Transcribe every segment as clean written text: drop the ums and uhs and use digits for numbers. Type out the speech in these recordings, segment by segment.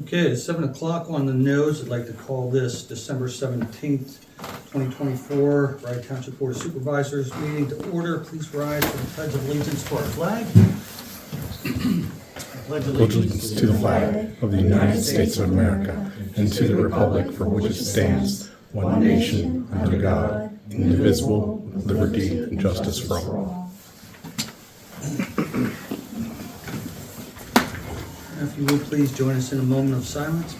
Okay, it's 7 o'clock on the nose. I'd like to call this December 17th, 2024, Rye Township Board of Supervisors meeting to order. Please rise for the Pledge of Allegiance to our flag. Pledge Allegiance to the flag of the United States of America and to the republic for which it stands, one nation, under God, indivisible, with liberty and justice for all. If you would please join us in a moment of silence.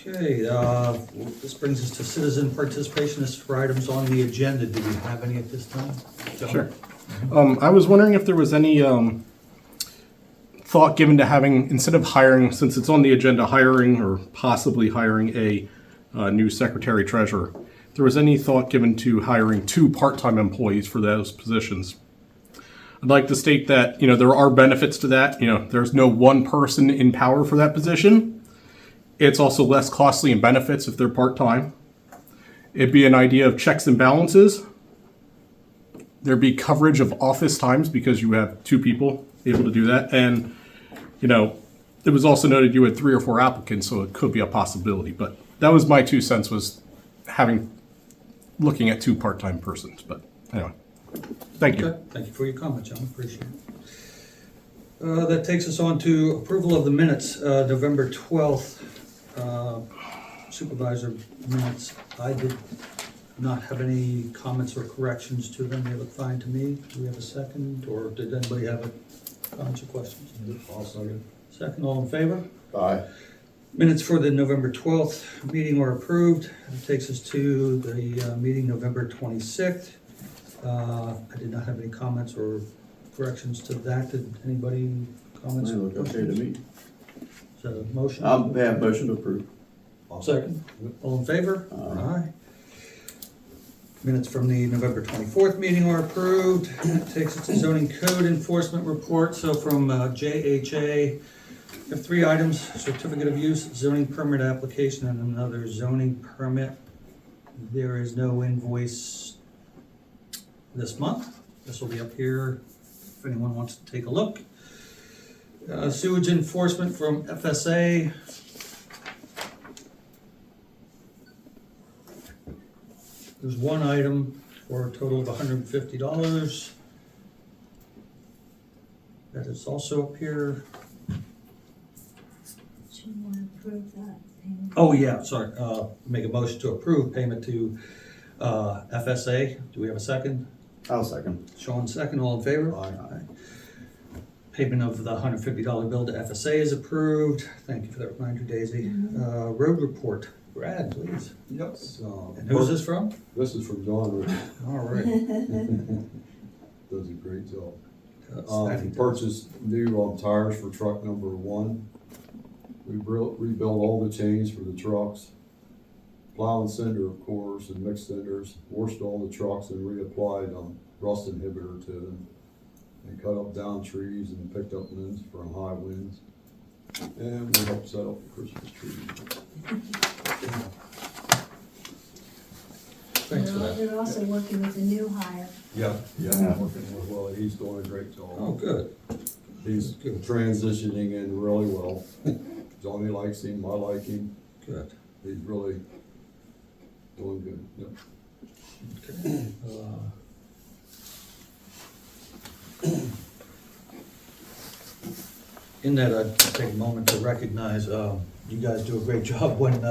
Okay, this brings us to citizen participation. This is for items on the agenda. Do we have any at this time? John? Sure. I was wondering if there was any thought given to having, instead of hiring, since it's on the agenda, hiring or possibly hiring a new secretary treasurer, if there was any thought given to hiring 2 part-time employees for those positions. I'd like to state that, there are benefits to that. There's no one person in power for that position. It's also less costly in benefits if they're part-time. It'd be an idea of checks and balances. There'd be coverage of office times because you have 2 people able to do that. And, it was also noted you had 3 or 4 applicants, so it could be a possibility. But that was my 2 cents, was looking at 2 part-time persons. But anyway, thank you. Okay. Thank you for your comment, John. Appreciate it. That takes us on to approval of the minutes, November 12th. Supervisor minutes. I did not have any comments or corrections to them. They look fine to me. Do we have a second, or did anybody have comments or questions? I'll second. Second, all in favor? Aye. Minutes for the November 12th meeting are approved. That takes us to the meeting November 26th. I did not have any comments or corrections to that. Did anybody comments? They or look okay to questions? me. Is that a motion? I'll have motion to approve. Second. All in favor? Aye. Minutes from the November 24th meeting are approved. That takes us to zoning code enforcement report. So from JHA, we have 3 items: certificate of use, zoning permit application, and another zoning permit. There is no invoice this month. This will be up here if anyone wants to take a look. Sewage enforcement from FSA. There's 1 item for a total of $150. That is also up here. Do you want to approve that payment? Oh, yeah, sorry. Make a motion to approve payment to FSA. Do we have a second? I'll second. Sean, second. All in favor? Aye. Payment of the $150 bill to FSA is approved. Thank you for that reminder, Daisy. Road report. Brad, please. Yep. And who's this from? This is from John Rich. All right. Does a great job. That he does. Purchased new tires for truck number 1. We rebuilt all the chains for the trucks. Plow and cinder, of course, and mixed cinders. Washed all the trucks and reapplied rust inhibitor to them. And cut up down trees and picked up limbs from high winds. And we helped set up the Christmas tree. Thanks for that. They're also working with a new hire. Yeah, working with Willie. He's doing a great job. Oh, good. He's transitioning in really well. Johnny likes him, I like him. Good. He's really doing good. Yep. Okay. In that, I'd take a moment to recognize, you guys do a great job when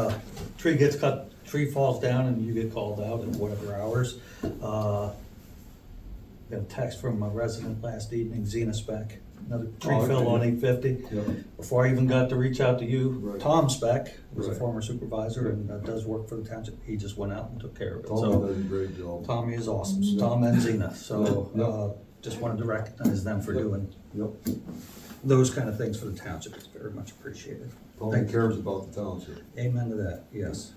tree gets cut, tree falls down and you get called out in whatever hours. Got a text from a resident last evening, Zena Speck. Another tree Oh, fell okay. on 850. Yep. Before I even got to reach out to you, Right. Tom Speck was a Right. former supervisor and does work for the township. He just went out and took care of it. Tommy So does a great job. Tommy is awesome. So Tom and Zena. So Yep. just wanted to recognize them for doing Yep. those kind of things for the township. It's very much appreciated. Tommy Thank you. cares about the township. Amen to that, yes.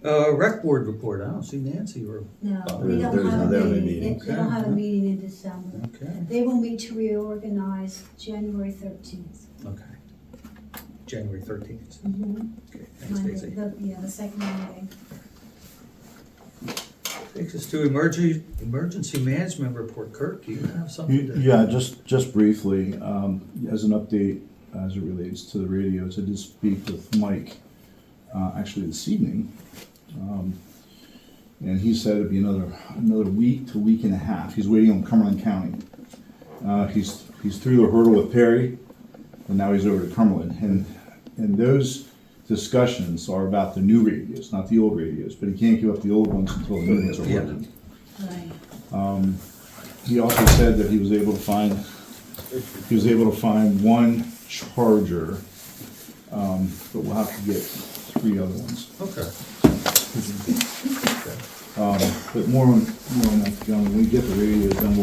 Rec board report, I don't see Nancy or, No, Oh, they don't there's have no- a they don't have a meeting, meeting. they don't have a meeting in December. okay, They will meet to reorganize January 13th. okay. January 13th. Mm-hmm. Okay, thanks Stacy. The second Monday. Takes us to emergency management report. Kurt, do you have something to? Yeah, just briefly, as an update as it relates to the radios, I did speak with Mike, actually this evening. And he said it'd be another week to week and a half. He's waiting on Cumberland County. He's through the hurdle with Perry, and now he's over to Cumberland. And those discussions are about the new radios, not the old radios, but he can't give up the old ones until the new ones are working. Right. He also said that he was able to find one charger, but we'll have to get 3 other ones. Okay. But more on that, John, when we get the radios, then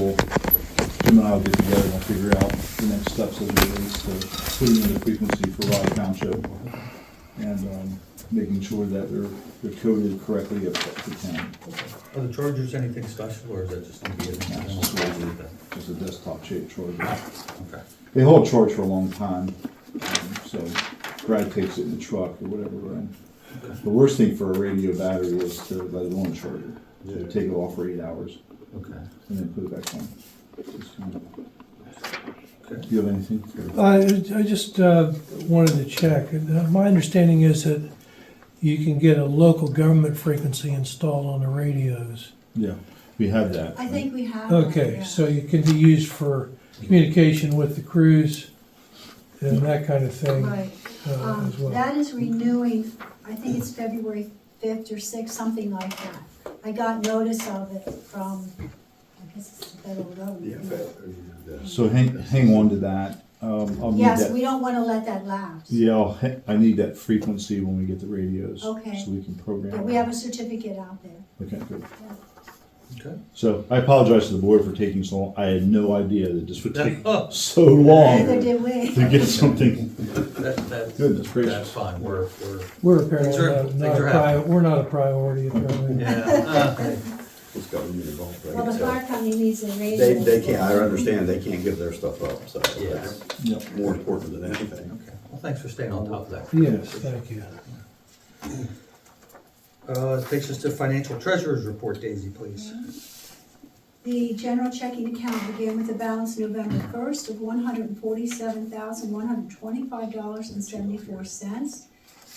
Jim and I will get together and figure out the next steps as it relates to putting in the frequency for Raleigh Township and making sure that they're coded correctly if we can. Are the Chargers anything special, or is that just gonna be a? Just a desktop shaped charger. Okay. They hold charge for a long time, so Brad takes it in the truck or whatever. And the worst thing for a radio battery is to let it on charger. So take it off for 8 hours Okay. and then put it back on. Just kind of- Okay. Do you have anything? for- I just wanted to check. My understanding is that you can get a local government frequency installed on the radios. Yeah, we have that. I think we have. that, Okay, yeah. so it can be used for communication with the crews and that kind of thing Right. as well. That is renewing, I think it's February 5th or 6th, something like that. I got notice of it from, I guess it's the federal government. So hang on to that. I'll need Yes, that. we don't want to let that lapse. Yeah, I need that frequency when we get the radios. Okay. So we can program. Yeah, we have a certificate out there. Okay, good. Okay. So I apologize to the board for taking so long. I had no idea that this would take Oh. so long Neither did we. to get something. That's Goodness gracious. That's fine, we're, We're apparently Things are- not things a are happening. we're not a priority apparently. yeah. It's government involved, right? Well, the So fire company needs a radio. They can't, I understand, they can't give their stuff up, so Yes. that's Yep. more important than anything. Okay, well, thanks for staying on top of that. Yes, thank you. Takes us to financial treasurer's report, Daisy, please. The general checking account began with a balance November 1st of $147,125.74.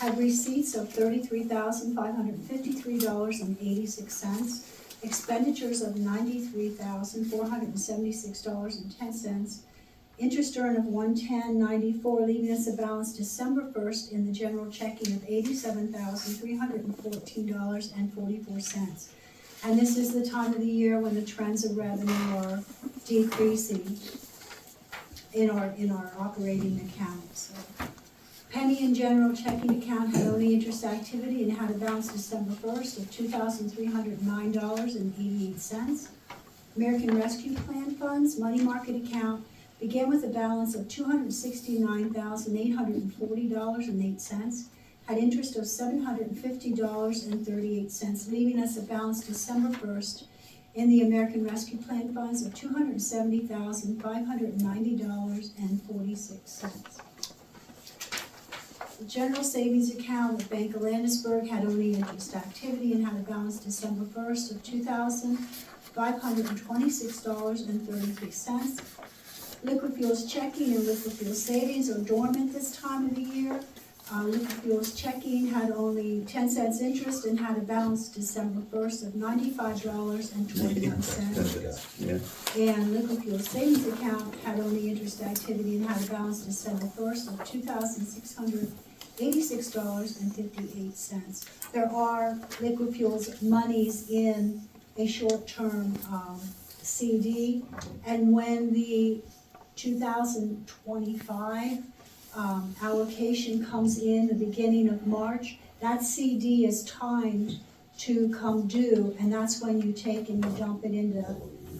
Had receipts of $33,553.86. Expenditures of $93,476.10. Interest earned of $110.94, leaving us a balance December 1st in the general checking of $87,314.44. And this is the time of the year when the trends of revenue are decreasing in our operating account. So Penny and general checking account had only interest activity and had a balance December 1st of $2,309.88. American Rescue Plan funds, money market account, began with a balance of $269,840.08. Had interest of $750.38, leaving us a balance December 1st in the American Rescue Plan funds of $270,590.46. The general savings account with Bank of Landisburg had only interest activity and had a balance December 1st of $2,526.33. Liquid fuels checking and liquid fuel savings are dormant this time of the year. Liquid fuels checking had only 10 cents interest and had a balance December 1st of $95.21. Yeah. And liquid fuel savings account had only interest activity and had a balance December 1st of $2,686.58. There are liquid fuels monies in a short-term CD, and when the 2025 allocation comes in the beginning of March, that CD is timed to come due, and that's when you take and you dump it into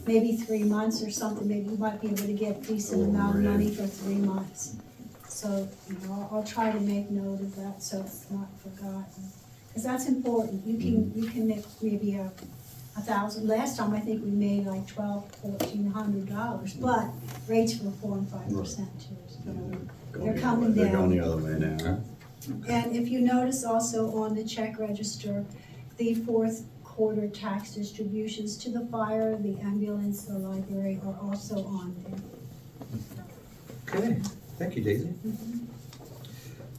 maybe 3 months or something. Maybe you might be able to get a decent amount of money for 3 months. So, I'll try to make note of that so it's not forgotten. Because that's important. You can make maybe a $1,000. Last time, I think we made like $1,400, but rates were 4 and 5% too. So they're coming They're going the down. other way now. And if you notice also on the check register, the fourth quarter tax distributions to the fire, the ambulance, the library are also on there. Okay, thank you, Daisy.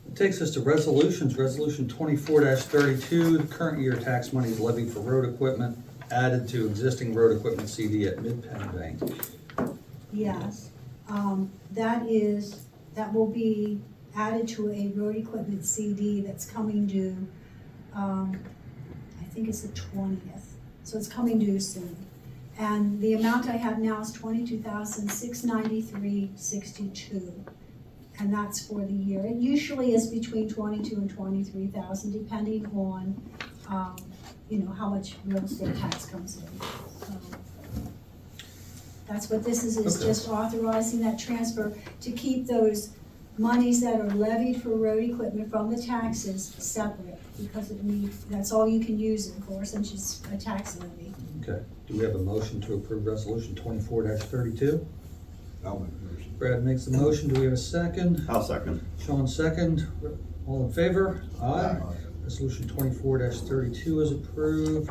It takes us to resolutions. Resolution 24-32, the current year tax monies levied for road equipment added to existing road equipment CD at Mid-Penn Bank. Yes, that will be added to a road equipment CD that's coming due, I think it's the 20th, so it's coming due soon. And the amount I have now is $22,693.62, and that's for the year. It usually is between $22,000 and $23,000, depending on, how much real estate tax comes in. So that's what this is Okay. just authorizing that transfer to keep those monies that are levied for road equipment from the taxes separate, because that's all you can use it for, since it's a tax levy. Okay, do we have a motion to approve resolution 24-32? I'll make a motion. Brad makes the motion, do we have a second? I'll second. Sean second, all in favor? Aye. Resolution 24-32 is approved.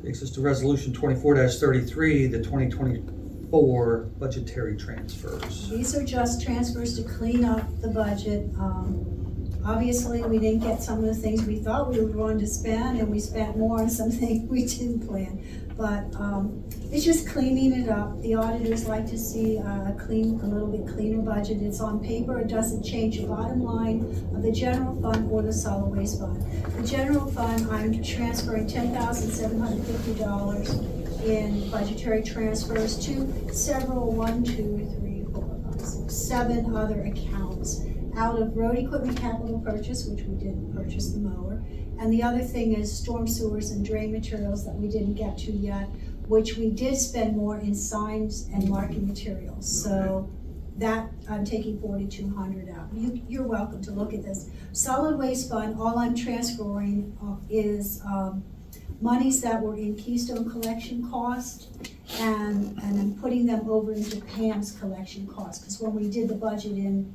Takes us to resolution 24-33, the 2024 budgetary transfers. These are just transfers to clean up the budget. Obviously, we didn't get some of the things we thought we were going to spend, and we spent more on some things we didn't plan. But it's just cleaning it up. The auditors like to see a little bit cleaner budget. It's on paper. It doesn't change the bottom line of the general fund or the solid waste fund. The general fund, I'm transferring $10,750 in budgetary transfers to several, 7 other accounts out of road equipment capital purchase, which we didn't purchase the mower. And the other thing is storm sewers and drain materials that we didn't get to yet, which we did spend more in signs and marking materials. So that, I'm taking $4,200 out. You're welcome to look at this. Solid waste fund, all I'm transferring is monies that were in Keystone collection cost, and I'm putting them over into Pam's collection cost, because when we did the budget in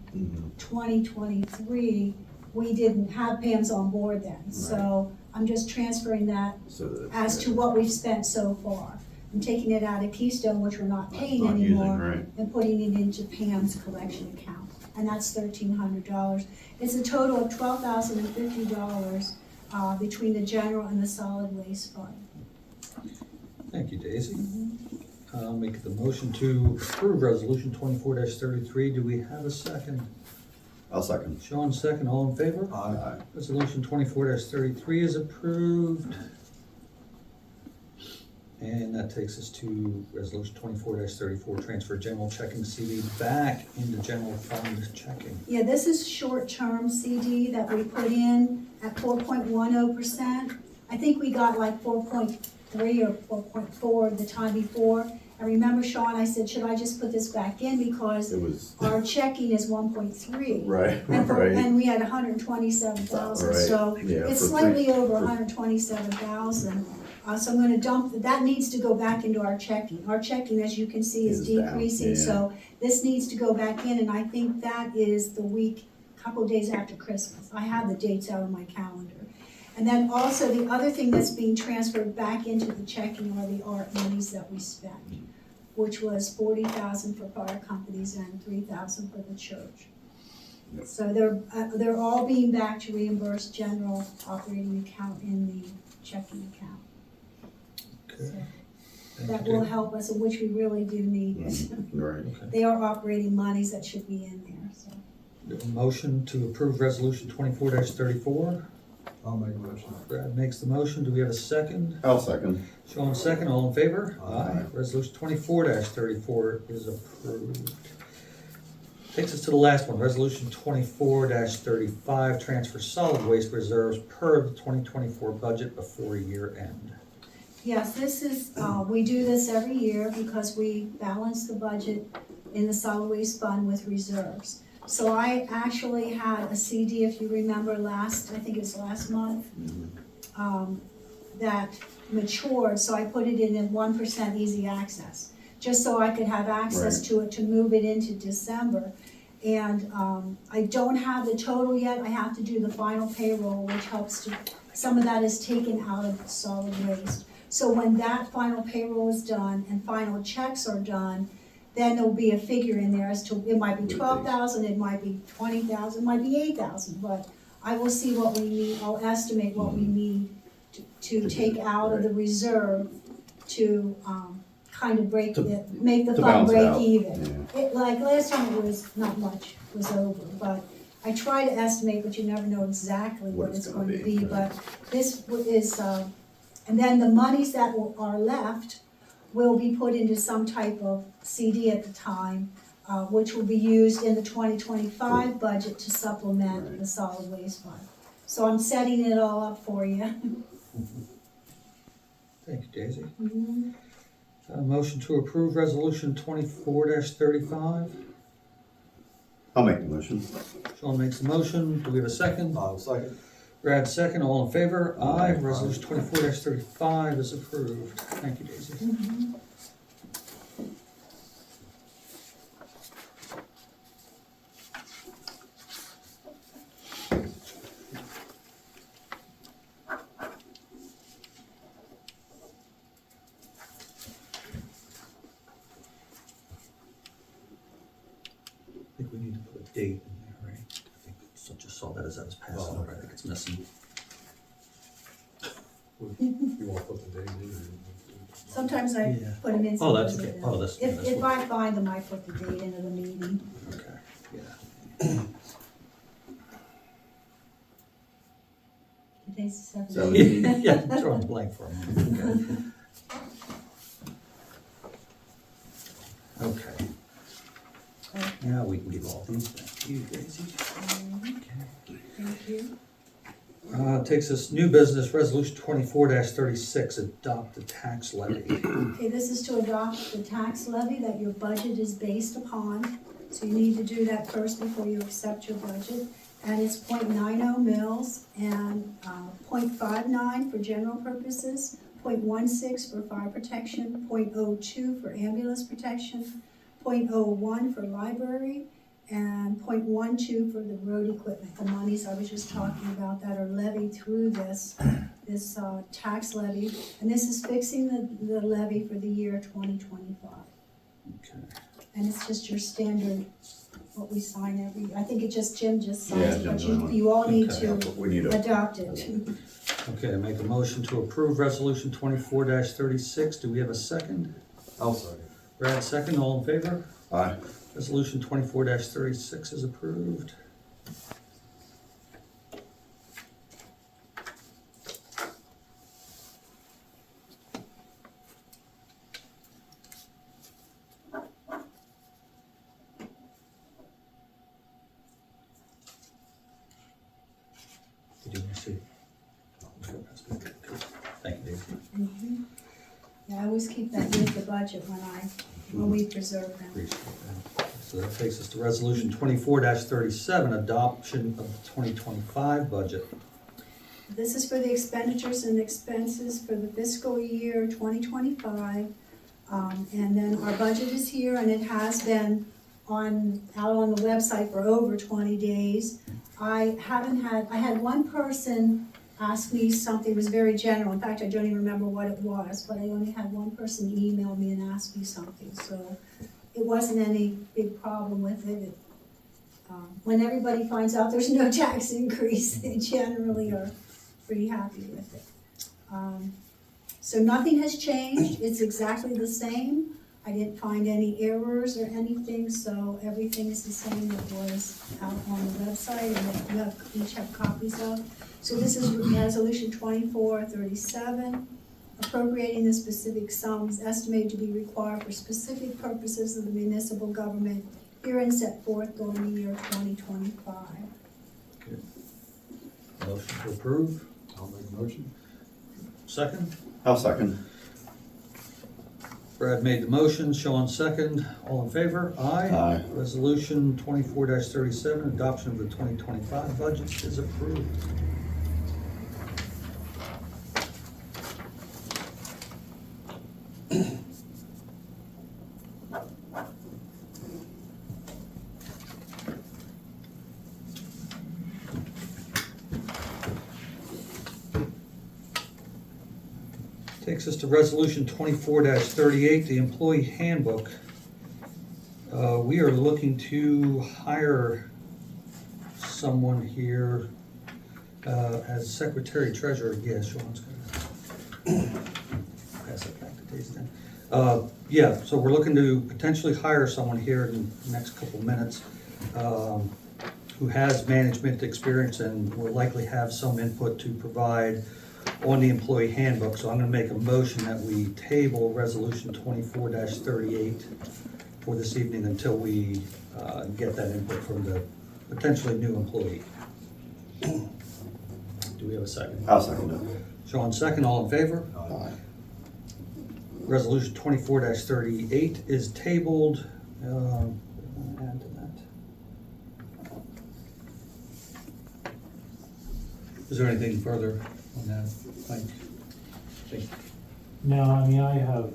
2023, we didn't have Pam's on board then. So I'm just transferring that So that as to what we've spent so far. I'm taking it out of Keystone, which we're not paying Not using, anymore, right. and putting it into Pam's collection account, and that's $1,300. It's a total of $12,050 between the general and the solid waste fund. Thank you, Daisy. I'll make the motion to approve resolution 24-33. Do we have a second? I'll second. Sean second, all in favor? Aye. Resolution 24-33 is approved. And that takes us to resolution 24-34, transfer general checking CD back into general fund checking. Yeah, this is short-term CD that we put in at 4.10%. I think we got like 4.3 or 4.4 the time before. I remember, Sean, I said, should I just put this back in, because It was, our checking is 1.3. right, And we had 127,000, Right, so yeah, it's for slightly three- over for- 127,000. So I'm gonna dump, that needs to go back into our checking. Our checking, as you can see, is Is down, decreasing, yeah. so this needs to go back in, and I think that is the week, couple days after Christmas. I have the dates out on my calendar. And then also, the other thing that's being transferred back into the checking are the art monies that we spent, which was $40,000 for fire companies and $3,000 for the church. Yep. So they're all being back to reimburse general operating account in the checking account. Okay. So Thank that you, will Daisy. help us, which we really do need. right. They are operating monies that should be in there, so. A motion to approve resolution 24-34. I'll make a motion. Brad makes the motion. Do we have a second? I'll second. Sean second, all in favor? Aye. Resolution 24-34 is approved. Takes us to the last one, resolution 24-35, transfer solid waste reserves per the 2024 budget before year end. Yes, this is, we do this every year because we balance the budget in the solid waste fund with reserves. So I actually had a CD, if you remember I think it was last month, that matured, so I put it in 1% easy access, just so I could have access Right. to it to move it into December. And I don't have the total yet, I have to do the final payroll, which helps to, some of that is taken out of solid waste. So when that final payroll is done and final checks are done, then there'll be a figure in there as to, it might be 12,000, it might be 20,000, it might be 8,000, but I will see what we need, I'll estimate what we need to take out of the reserve to kind of make the to fund balance it break out. even. It, like last time it was not much, was over, but I try to estimate, but you never know exactly what it's going to be, but this is, and then the monies that are left will be put into some type of CD at the time, which will be used in the 2025 budget to supplement Right. the solid waste fund. So I'm setting it all up for you. Thank you, Daisy. Mhm. Motion to approve resolution 24-35. I'll make the motion. Sean makes the motion. Do we have a second? I'll second. Brad second. All in favor? Aye. Aye. Resolution 24-35 is approved. Thank you, Daisy. I think we need to put a date in there, right? I think I just saw that as I was passing over. I think it's missing. You want to put the date in? Sometimes I Yeah. put them in. Oh, that's sometimes I okay. don't. Oh, that's- If, that's if what- I find them, I put the date into the meeting. Okay, yeah. Today's the 17th. 17th. Yeah, drawing a blank for a moment. Okay. Okay. Now we can give all these back to you, Daisy. Okay. Thank you. Takes us new business, resolution 24-36, adopt the tax levy. Okay, this is to adopt the tax levy that your budget is based upon. So you need to do that first before you accept your budget. And it's 0.90 mils and 0.59 for general purposes, 0.16 for fire protection, 0.02 for ambulance protection, 0.01 for library, and 0.12 for the road equipment. The monies I was just talking about that are levied through this tax levy. And this is fixing the levy for the year 2025. Okay. And it's just your standard, what we sign I think it just, Jim just signs Yeah, it, but Jim signed you all need Okay. to We need a, adopt it. Okay, I make a motion to approve resolution 24-36. Do we have a second? I'll second. Brad second, all in favor? aye. Resolution 24-36 is approved. Did you want to see? Okay, that's good. Thank you, Daisy. Mhm. Yeah, I always keep that with the budget when we preserve them. Appreciate that. So that takes us to resolution 24-37, adoption of the 2025 budget. This is for the expenditures and expenses for the fiscal year 2025. And then our budget is here, and it has been out on the website for over 20 days. I had one person ask me something, it was very general. In fact, I don't even remember what it was, but I only had one person email me and ask me something, so it wasn't any big problem with it. When everybody finds out there's no tax increase, they generally are pretty happy with it. So nothing has changed, it's exactly the same. I didn't find any errors or anything, so everything is the same that was out on the website and that you each have copies of. So this is resolution 24-37, appropriating the specific sums estimated to be required for specific purposes of the municipal government herein set forth during the year 2025. Good. Motion to approve. I'll make a motion. Second? I'll second. Brad made the motion, Sean second, all in favor? Aye. Aye. Resolution 24-37, adoption of the 2025 budget is approved. Takes us to resolution 24-38, the employee handbook. We are looking to hire someone here as secretary treasurer. Yeah, Sean's gonna pass it back to Daisy then. Yeah, so we're looking to potentially hire someone here in the next couple minutes who has management experience and will likely have some input to provide on the employee handbook. So I'm gonna make a motion that we table resolution 24-38 for this evening until we get that input from the potentially new employee. Do we have a second? I'll second it. Sean second, all in favor? Aye. Resolution 24-38 is tabled. I'll add to that. Is there anything further on that? Thank you. No, I mean, I have,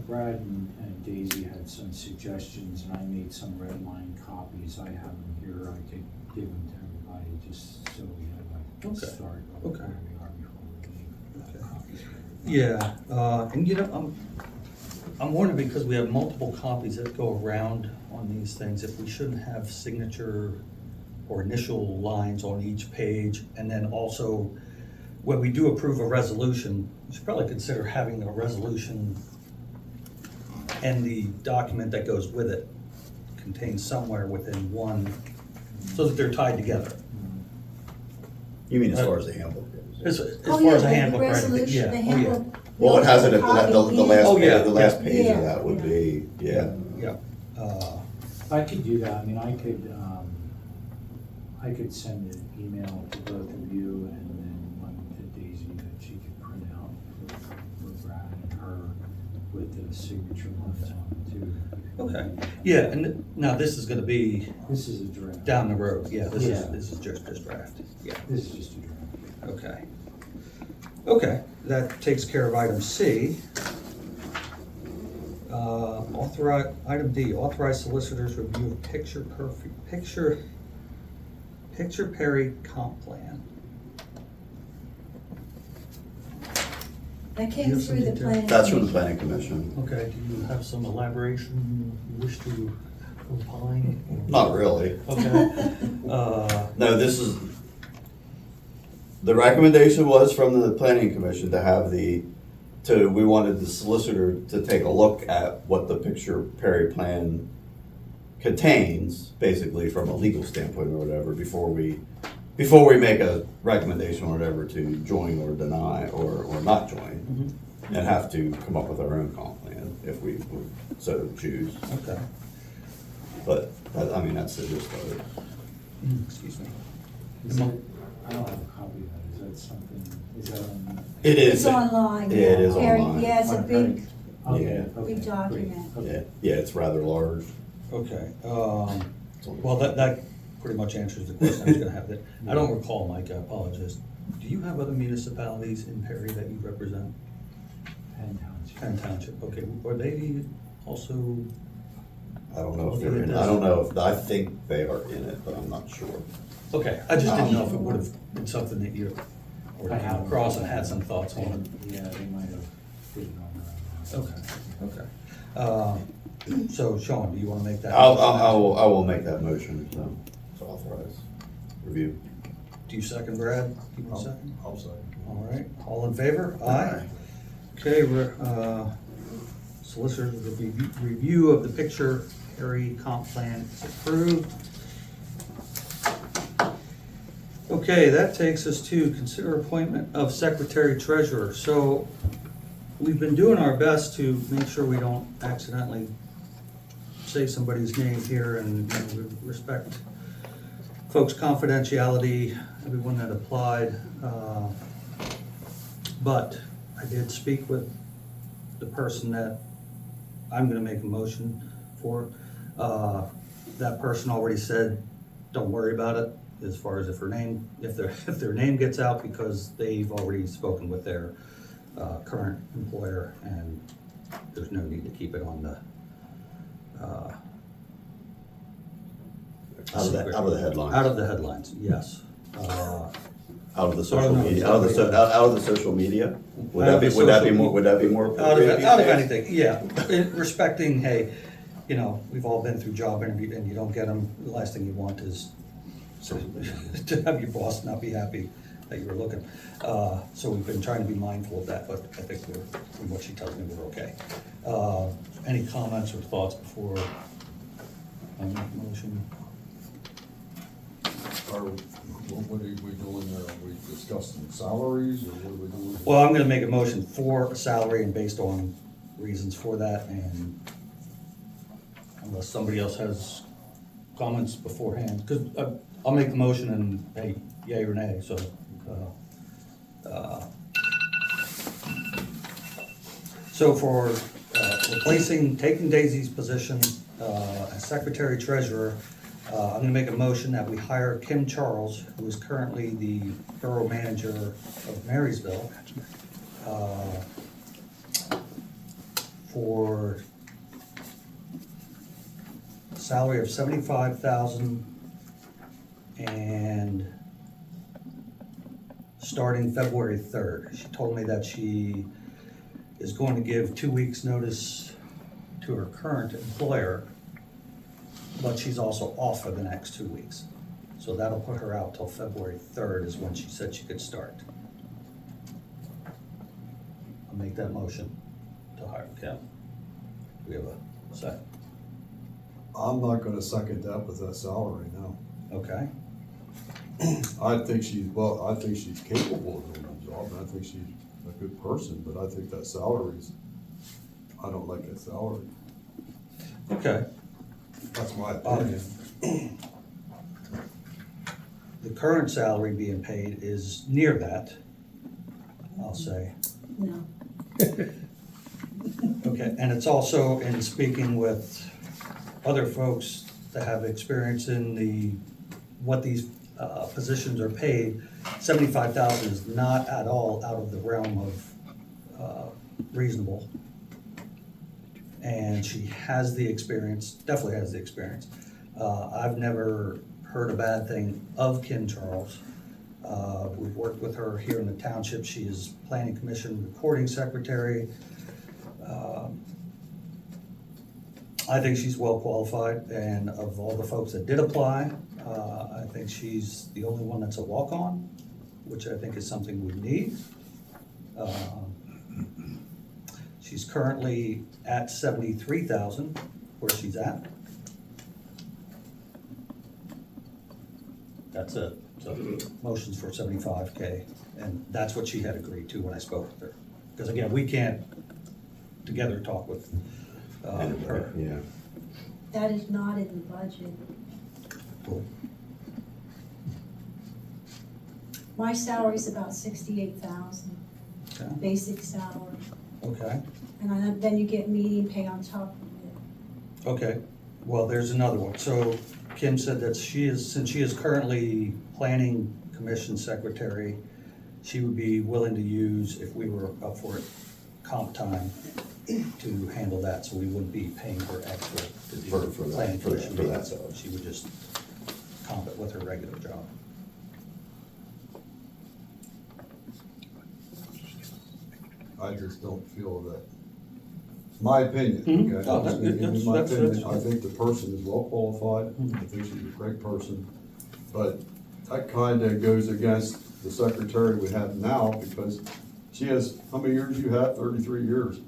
Brad and Daisy had some suggestions, and I made some red line copies. I have them here, I could give them to everybody, just so we have a Okay. start of Okay. where we are before we leave. Okay. Copies for everybody. Yeah, and you know, I'm wondering, because we have multiple copies that go around on these things, if we shouldn't have signature or initial lines on each page, and then also, when we do approve a resolution, we should probably consider having a resolution and the document that goes with it contained somewhere within one, so that they're tied together. You mean as far as the handbook goes? As Oh, far as yeah, a handbook, right? resolution, Yeah, the oh, yeah. handbook. Well, it has it at the last Oh, yeah, page, the last page yeah. of that would be, yeah. Yeah. I could do that, I mean, I could send an email to both of you and then one to Daisy that she could print out for Brad and her with the signature lines on it too. Okay, yeah, and now this is gonna be This is a draft. down the road, yeah, this Yeah. is just this draft, yeah, This is just a draft. okay. Okay, that takes care of item C. Item D, authorize solicitors review of picture Perry comp plan. That You came have some through the detail? planning. That's from the commission. planning commission. Okay, do you have some elaboration you wish to opine? Not really. Okay, No, this is, the recommendation was from the planning commission to have we wanted the solicitor to take a look at what the picture Perry plan contains, basically from a legal standpoint or whatever, before we make a recommendation or whatever to join or deny or not join, and have to come up with our own comp plan if we would so choose. okay, But, I mean, that's the gist of it. excuse me. Is that, I don't have a copy of that, is that something, is that on? It is. It's online. Yeah, it is Very- online. Yeah, it's a big, Okay, Yeah. okay, big document. great, Yeah, okay. yeah, it's rather large. Okay, well, that pretty much answers the question I was gonna have. That I don't recall, Mike, I apologize. Do you have other municipalities in Perry that you represent? Penn Township. Penn Township, okay, are they also, I don't know if they're in it. I don't know if, I think they are in it, but I'm not sure. okay, I just didn't know if it would have been something that you were I came haven't. across and had some thoughts on. Yeah, they might have put it on there. Okay, okay. So Sean, do you wanna make that? I motion? will make that motion to authorize review. Do you second, Brad? Do you want a second? I'll second. All right, all in favor? Aye. Okay, solicitor's review of the picture Perry comp plan is approved. Okay, that takes us to consider appointment of secretary treasurer. So we've been doing our best to make sure we don't accidentally say somebody's name here, and we respect folks' confidentiality, everyone that applied. But I did speak with the person that I'm gonna make a motion for. That person already said, don't worry about it, as far as if their name gets out, because they've already spoken with their current employer, and there's no need to keep it on the Out of the headlines. Out of the headlines, yes. Out of the social no, media, it's out of not the social media? Would Out that of be, the would that be social more, would that be more Out appropriate of, these out of days? anything, yeah. Respecting, hey, you know, we've all been through job interviews and you don't get them, the last thing you want is to have your boss not be happy that you were looking. So we've been trying to be mindful of that, but I think from what she tells me, we're okay. Any comments or thoughts before I make a motion? What are we doing there? Are we discussing salaries, or what are we doing? Well, I'm gonna make a motion for a salary and based on reasons for that, and unless somebody else has comments beforehand, because I'll make the motion and, hey, yay or nay, so. So for taking Daisy's position as secretary treasurer, I'm gonna make a motion that we hire Kim Charles, who is currently the borough manager of Marysville, for a salary of $75,000 and starting February 3rd. She told me that she is going to give 2 weeks' notice to her current employer, but she's also off for the next 2 weeks. So that'll put her out till February 3rd is when she said she could start. I'll make that motion to hire Kim. We have a second. I'm not gonna second that with that salary, no. Okay, I think she's capable of doing the job, and I think she's a good person, but I think that I don't like that salary. okay. That's my opinion. The current salary being paid is near that, I'll say. No. Okay, and it's also in speaking with other folks that have experience in what these positions are paid, $75,000 is not at all out of the realm of reasonable. And she has the experience, definitely has the experience. I've never heard a bad thing of Kim Charles. We've worked with her here in the township. She is planning commission recording secretary. I think she's well qualified, and of all the folks that did apply, I think she's the only one that's a walk-on, which I think is something we need. She's currently at $73,000, where she's at. That's it. So motions for $75K, and that's what she had agreed to when I spoke with her. Because again, we can't together talk with her. Yeah. That is not in the budget. Cool. My salary's about 68,000, Okay. basic salary. Okay, And then you get meeting pay on top of it. okay. Well, there's another one. So Kim said that since she is currently planning commission secretary, she would be willing to use, if we were up for it, comp time to handle that, so we wouldn't be paying her extra to do For that- planning for that- commission for that meetings. salary. She would just comp it with her regular job. I just don't feel that, my opinion, Mhm. okay? Oh, that's good. In my That's- opinion, that's- I think the person is well qualified, I think she's a great person, but that kinda goes against the secretary we have now, because she has, how many years you have? 33 years.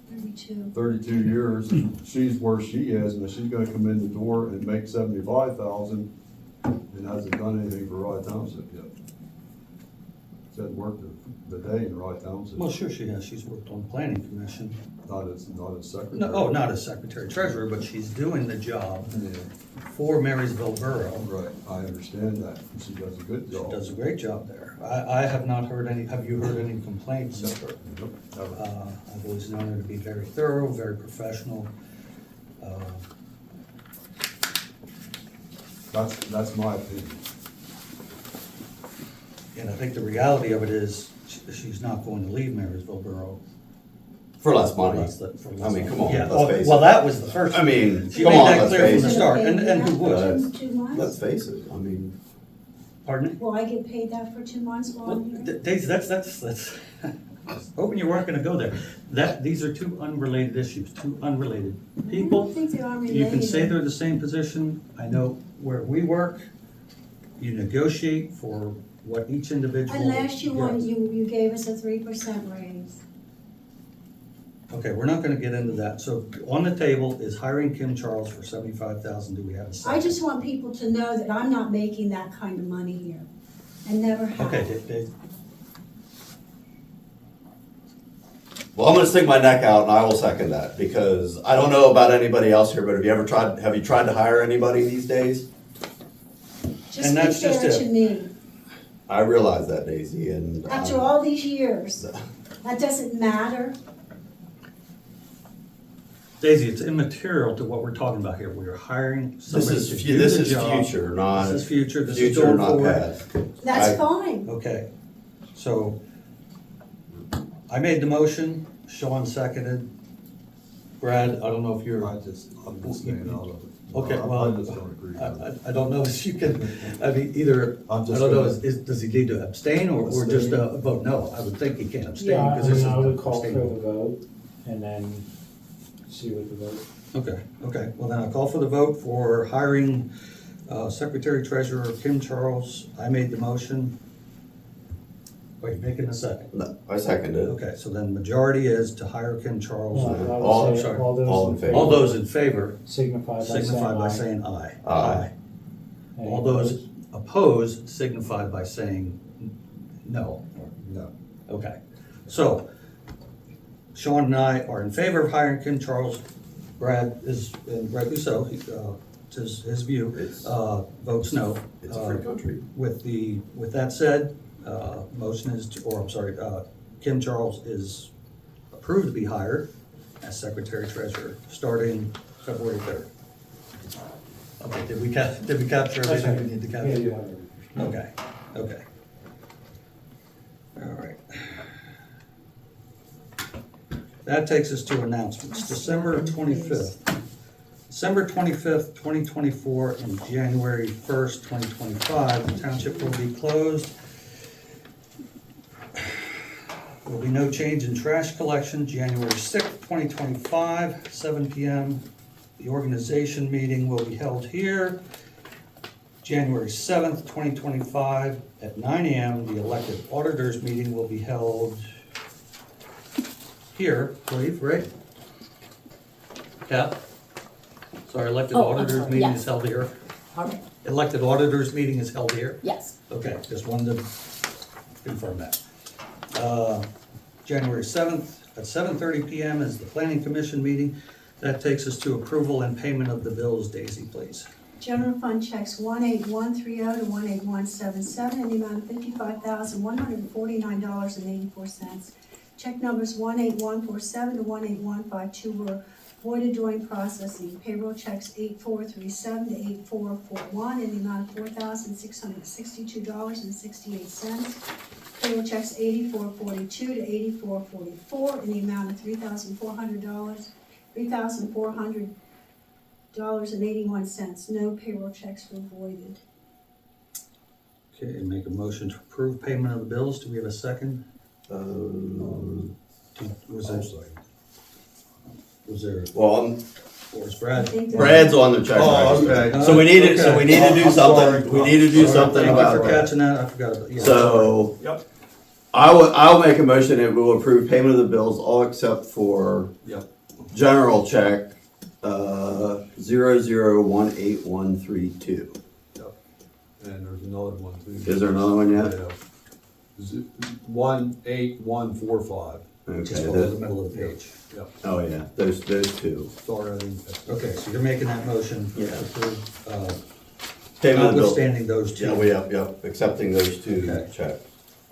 32. 32 years, and she's where she is, and if she's gonna come in the door and make 75,000, and hasn't done anything for Rye Township yet. Doesn't work the day in Rye Township, Well, sure she has, she's worked on planning commission. not as secretary. No, oh, not as secretary treasurer, but she's doing the job Yeah, for Marysville Borough. right, I understand that, and she does a good She job. does a great job there. I have not heard any, have you heard any complaints of her? Nope, never. I've always known her to be very thorough, very professional. That's my opinion. And I think the reality of it is, she's not going to leave Marysville Borough. For less money. For less I mean, come on, Yeah, let's face it. well, that was the first. I mean, She come made on, that let's clear from face the it. start, and who would? 2 months? Let's face it, I mean, Pardon me? Will I get paid that for 2 months while Well, I'm here? Daisy, that's, hoping you weren't gonna go there. These are two unrelated issues, two unrelated I don't people. think they are related. You can say they're the same position. I know where we work, you negotiate for what each individual. And last you gets. you gave us a 3% raise. Okay, we're not gonna get into that. So on the table is hiring Kim Charles for $75,000. Do we have a second? I just want people to know that I'm not making that kind of money here, and never have. Okay, Dave, well, I'm gonna stick my neck out and I will second that, because I don't know about anybody else here, but have you tried to hire anybody these days? Just And be that's just fair it. to me. I realize that, Daisy, and. After all these years, that doesn't matter. Daisy, it's immaterial to what we're talking about here. We are hiring This somebody is, to do this the is job. future, not. This is future, this is Future, going not forward. past. That's I- fine. Okay, so I made the motion, Sean seconded. Brad, I don't know if you're, I'm just staying out of it. okay, I well, just don't agree with it. I don't know if you can, I mean, either, I I'm don't just know, gonna- does he need to abstain or just Abstain. vote no? I would think he can't abstain Yeah, because this is. I would call for abstaining. the vote and then see what the vote. Okay, well then I'll call for the vote for hiring Secretary Treasurer Kim Charles. I made the motion. Wait, making a second. No, I second it. Okay, so then majority is to hire Kim Charles. No, I would all- say sorry, all in favor. All those in favor Signify by saying signify by aye. saying aye. Aye. Any All those opposed? opposed signify by saying no. No. Okay, so Sean and I are in favor of hiring Kim Charles. Brad is, and rightly so, it's his view, It's- votes no. It's a free country. With that said, motion is, Kim Charles is approved to be hired as Secretary Treasurer, starting February 3rd. Okay, did we capture That's everything right. we need to Yeah, capture? you have it. Okay. All right. That takes us to announcements. December 25th. December 25th, 2024, and January 1st, 2025, the township will be closed. There will be no change in trash collection. January 6th, 2025, 7 PM. The organization meeting will be held here. January 7th, 2025, at 9 AM, the elected auditors meeting will be held here, I believe, right? Yeah? Sorry, elected Oh, I'm auditors sorry, meeting yes. is held here. All right, Elected auditors meeting is held here? yes. Okay, just wanted to confirm that. January 7th, at 7:30 PM is the planning commission meeting. That takes us to approval and payment of the bills. Daisy, please. General fund checks 18130 to 18177 in the amount of $55,149.84. Check numbers 18147 to 18152 were voided during processing. Payroll checks 8437 to 8441 in the amount of $4,662.68. Payroll checks 8442 to 8444 in the amount of $3,400.81. No payroll checks were voided. Okay, make a motion to approve payment of the bills. Do we have a second? Was there, Well, or was I Brad? think that- Brad's on the check Oh, register. okay. So we need to, Okay. we need to do I'm sorry. something, we need to do Sorry, something about Thank you for that. catching that, I forgot about, yeah. So, Yep. I'll make a motion that we will approve payment of the bills, all except for Yep. general check, 00183132. And there's another one too. Is there another one yet? Yeah. 18145. Just Okay, over the that, middle of the page. Yep, oh yeah, those two. sorry, I didn't catch that. Okay, so you're making that motion to Yeah. approve, Payment of the bill. notwithstanding those two. Yeah, yep, accepting those two Okay. checks.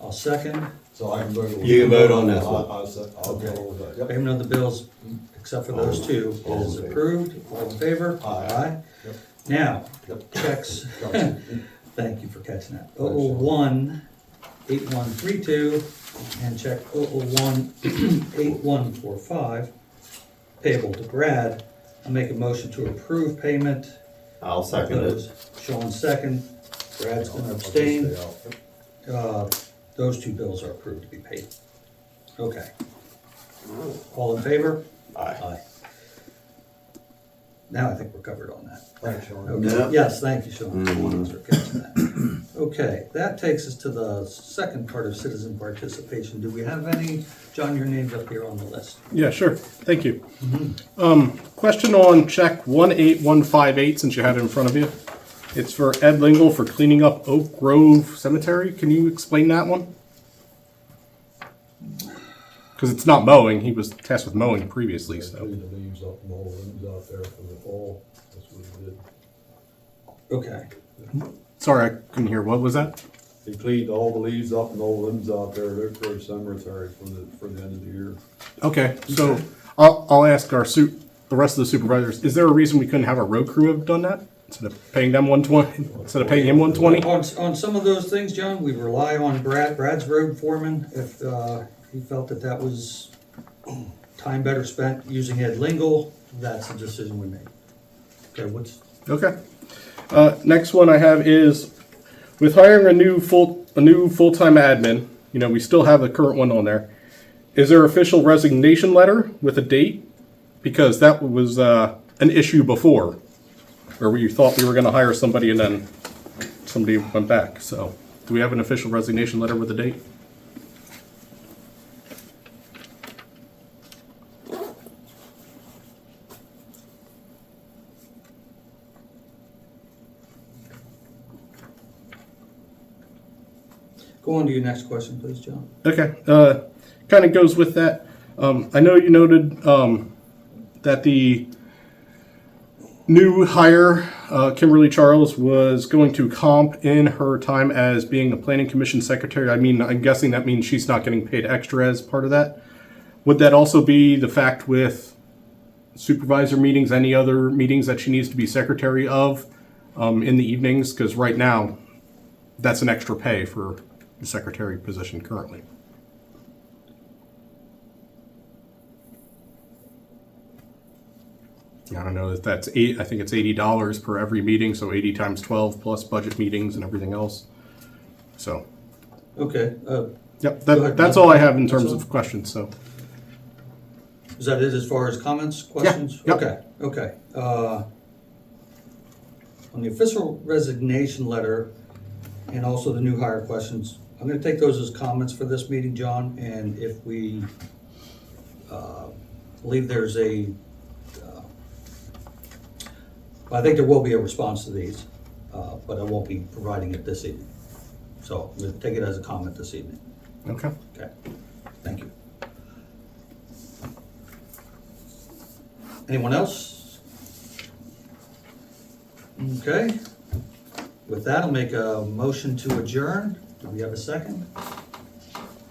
I'll second. So I can vote on. You can vote on this one. I'll go with that, yep. Payment of the bills, except for those two, All in is favor. approved. All in favor? Aye. Yep. Now, Yep. checks, Gotcha. thank you for catching that. Sean. 001-8132 and check 001-8145, payable to Brad. I make a motion to approve payment. I'll second it. Those, Sean second, Brad's gonna I'll just abstain. stay out. Those two bills are approved to be paid. Okay. All in favor? Aye. Now I think we're covered on that. Thanks, Sean. Okay. Yeah. Yes, thank you, Sean. Mhm. Thanks for catching that. Okay, that takes us to the second part of citizen participation. Do we have any, John, your name's up here on the list. Yeah, sure. Thank you. Question on check 18158, since you had it in front of you. It's for Ed Lingle for cleaning up Oak Grove Cemetery. Can you explain that one? Because it's not mowing. He was tasked with mowing previously, so. Clean the leaves up and all the limbs out there for the fall, that's what he did. Okay, Sorry, I couldn't hear. What was that? He cleaned all the leaves up and all the limbs out there at Oak Grove Cemetery for the end of the year. Okay, so I'll ask the rest of the supervisors, is there a reason we couldn't have a road crew have done that? Instead of paying them 120, instead of paying him 120? on some of those things, John, we rely on Brad's road foreman. If he felt that was time better spent using Ed Lingle, that's the decision we made. Okay, Okay. Next one I have is, with hiring a new full-time admin, we still have the current one on there. Is there official resignation letter with a date? Because that was an issue before, where we thought we were going to hire somebody and then somebody went back. So, do we have an official resignation letter with a date? go on to your next question, please, John. Okay, kind of goes with that. I know you noted that the new hire, Kimberly Charles, was going to comp in her time as being a planning commission secretary. I mean, I'm guessing that means she's not getting paid extra as part of that. Would that also be the fact with supervisor meetings, any other meetings that she needs to be secretary of in the evenings? Because right now, that's an extra pay for the secretary position currently. I don't know if that's I think it's $80 per every meeting, so 80 times 12 plus budget meetings and everything else. So, Okay, yep, Go ahead, that's Mike. all I have in terms That's all? of questions. So, is that it as far as comments, questions? yep. Okay. On the official resignation letter and also the new hire questions, I'm gonna take those as comments for this meeting, John, and if we believe there's I think there will be a response to these, but I won't be providing it this evening. So we'll take it as a comment this evening. okay. Okay, thank you. Anyone else? Okay, with that, I'll make a motion to adjourn. Do we have a second?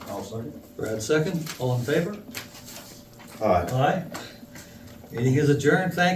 I'll second. Brad, second. All in favor? Aye. Aye. Meeting is adjourned. Thank